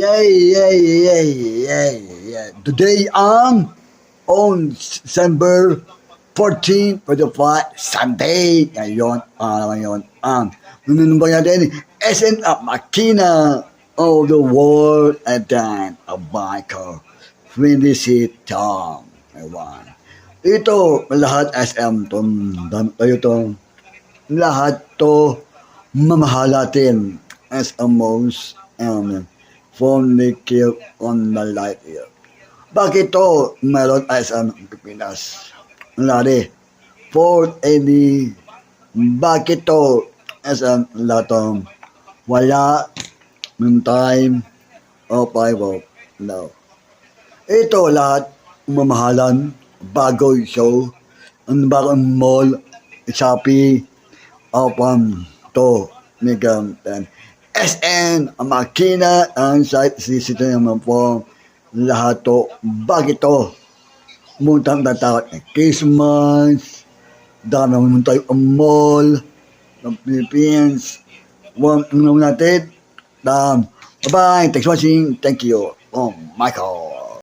Yeah. Today on December 14, 25, Sunday. Ngayon natin, SN Makina of the world at then a biker. Felicity Tom. Ewan. Ito, lahat SM tayo to. Lahat to mamahalatin as a most fondly keep on the light here. Bakit to meron as ang Pilipinas? Lari, for any, bakit to as ang latong wala ng time o five of no. Ito lahat mamahalan, bago show, ang bagong mall, Shopee, upon to Migam and SN, ang makina, ang site, sisito naman po, lahat to, bakit to, muntang tatawat ng Christmas, dami naman tayo ang mall, ng Philippines, natin, bye-bye, thanks for watching, thank you, Michael.